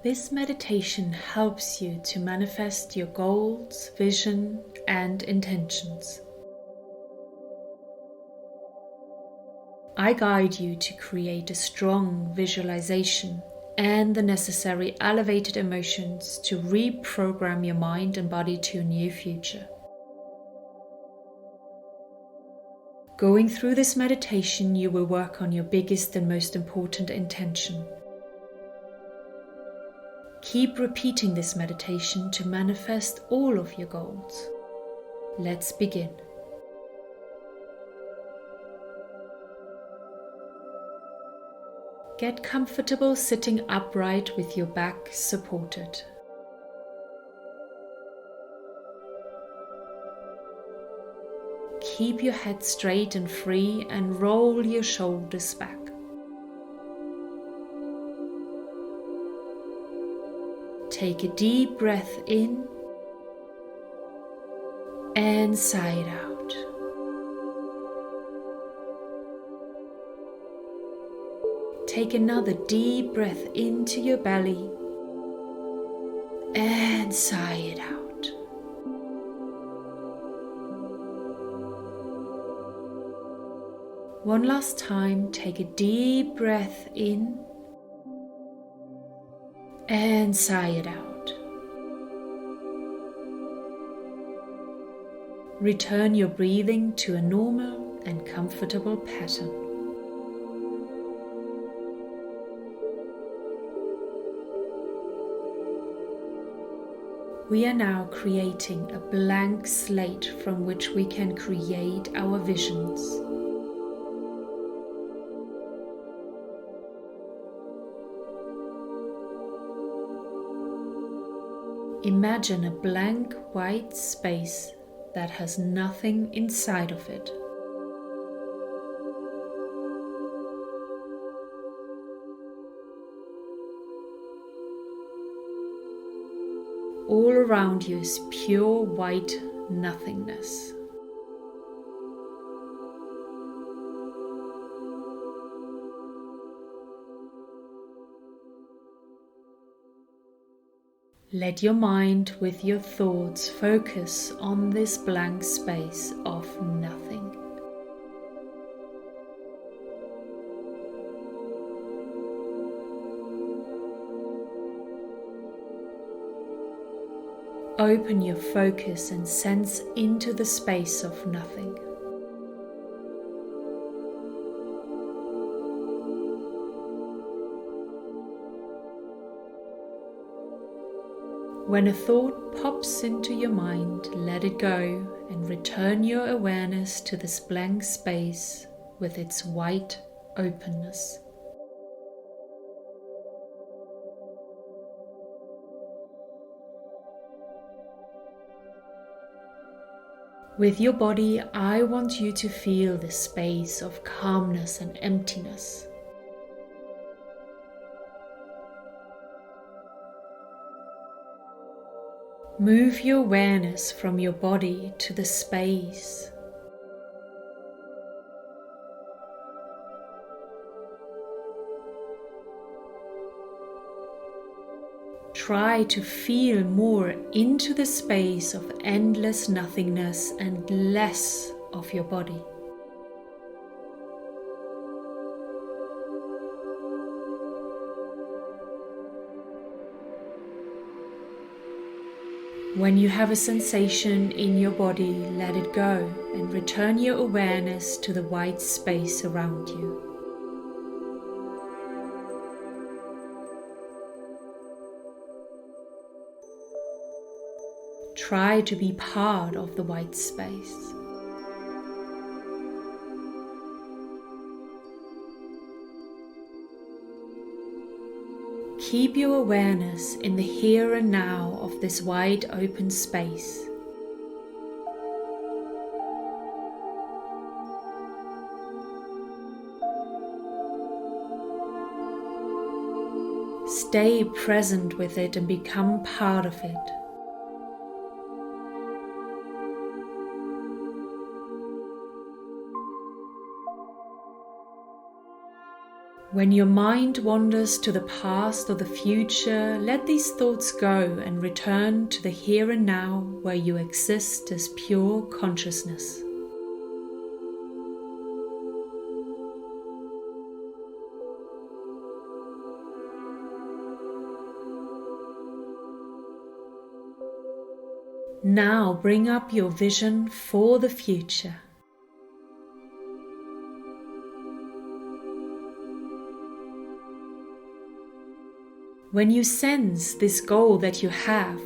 This meditation helps you to manifest your goals, vision, and intentions. I guide you to create a strong visualization and the necessary elevated emotions to reprogram your mind and body to a new future. Going through this meditation, you will work on your biggest and most important intention. Keep repeating this meditation to manifest all of your goals. Let's begin. Get comfortable sitting upright with your back supported. Keep your head straight and free and roll your shoulders back. Take a deep breath in and sigh it out. Take another deep breath into your belly and sigh it out. One last time, take a deep breath in and sigh it out. Return your breathing to a normal and comfortable pattern. We are now creating a blank slate from which we can create our visions. Imagine a blank white space that has nothing inside of it. All around you is pure white nothingness. Let your mind with your thoughts focus on this blank space of nothing. Open your focus and sense into the space of nothing. When a thought pops into your mind, let it go and return your awareness to this blank space with its white openness. With your body, I want you to feel the space of calmness and emptiness. Move your awareness from your body to the space. Try to feel more into the space of endless nothingness and less of your body. When you have a sensation in your body, let it go and return your awareness to the white space around you. Try to be part of the white space. Keep your awareness in the here and now of this wide open space. Stay present with it and become part of it. When your mind wanders to the past or the future, let these thoughts go and return to the here and now where you exist as pure consciousness. Now bring up your vision for the future. When you sense this goal that you have,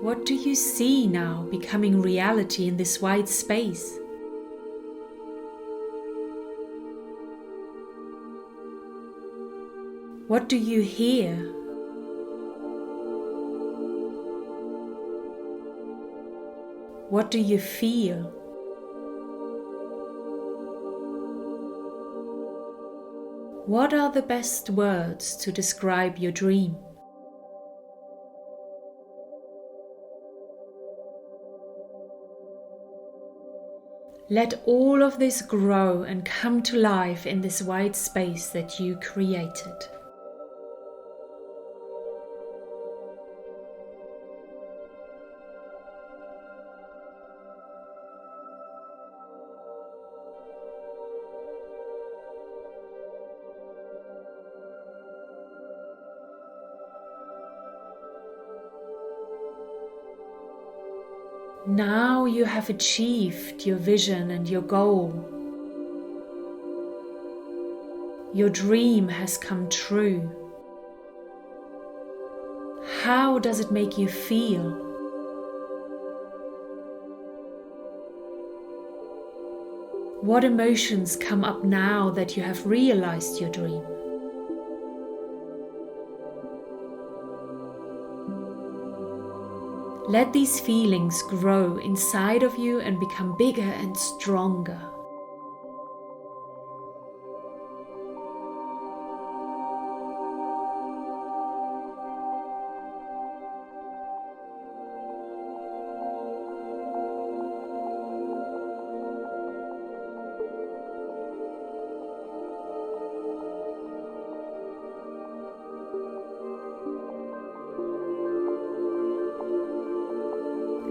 what do you see now becoming reality in this wide space? What do you hear? What do you feel? What are the best words to describe your dream? Let all of this grow and come to life in this wide space that you created. Now you have achieved your vision and your goal. Your dream has come true. How does it make you feel? What emotions come up now that you have realized your dream? Let these feelings grow inside of you and become bigger and stronger.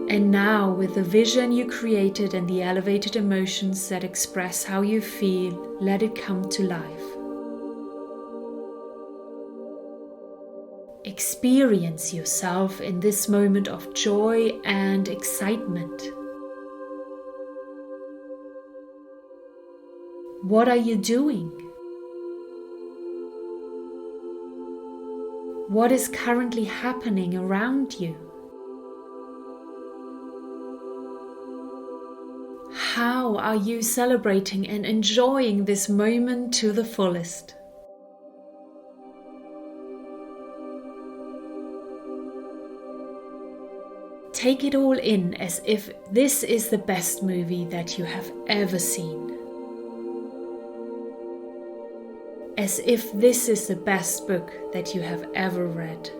And now, with the vision you created and the elevated emotions that express how you feel, let it come to life. Experience yourself in this moment of joy and excitement. What are you doing? What is currently happening around you? How are you celebrating and enjoying this moment to the fullest? Take it all in as if this is the best movie that you have ever seen. As if this is the best book that you have ever read.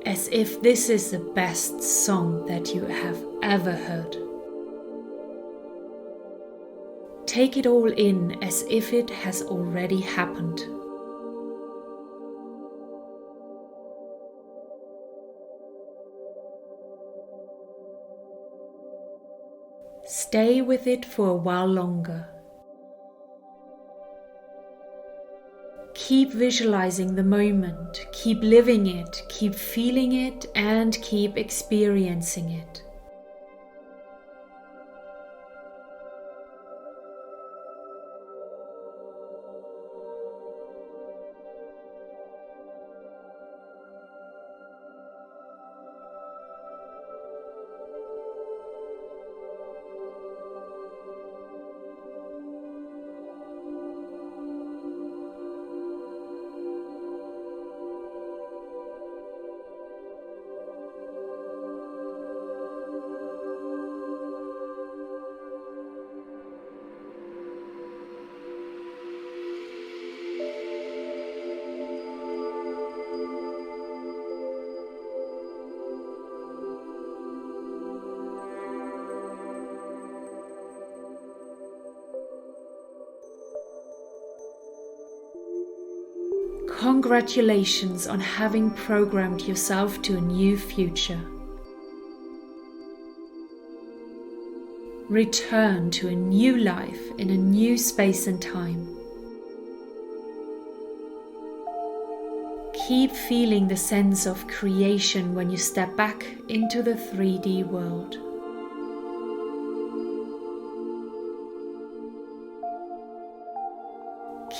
As if this is the best song that you have ever heard. Take it all in as if it has already happened. Stay with it for a while longer. Keep visualizing the moment, keep living it, keep feeling it, and keep experiencing it. Congratulations on having programmed yourself to a new future. Return to a new life in a new space and time. Keep feeling the sense of creation when you step back into the 3D world.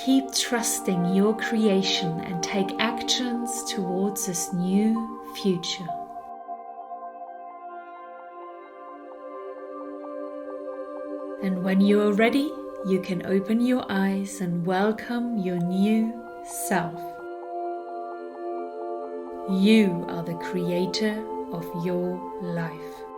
Keep trusting your creation and take actions towards this new future. And when you are ready, you can open your eyes and welcome your new self. You are the creator of your life.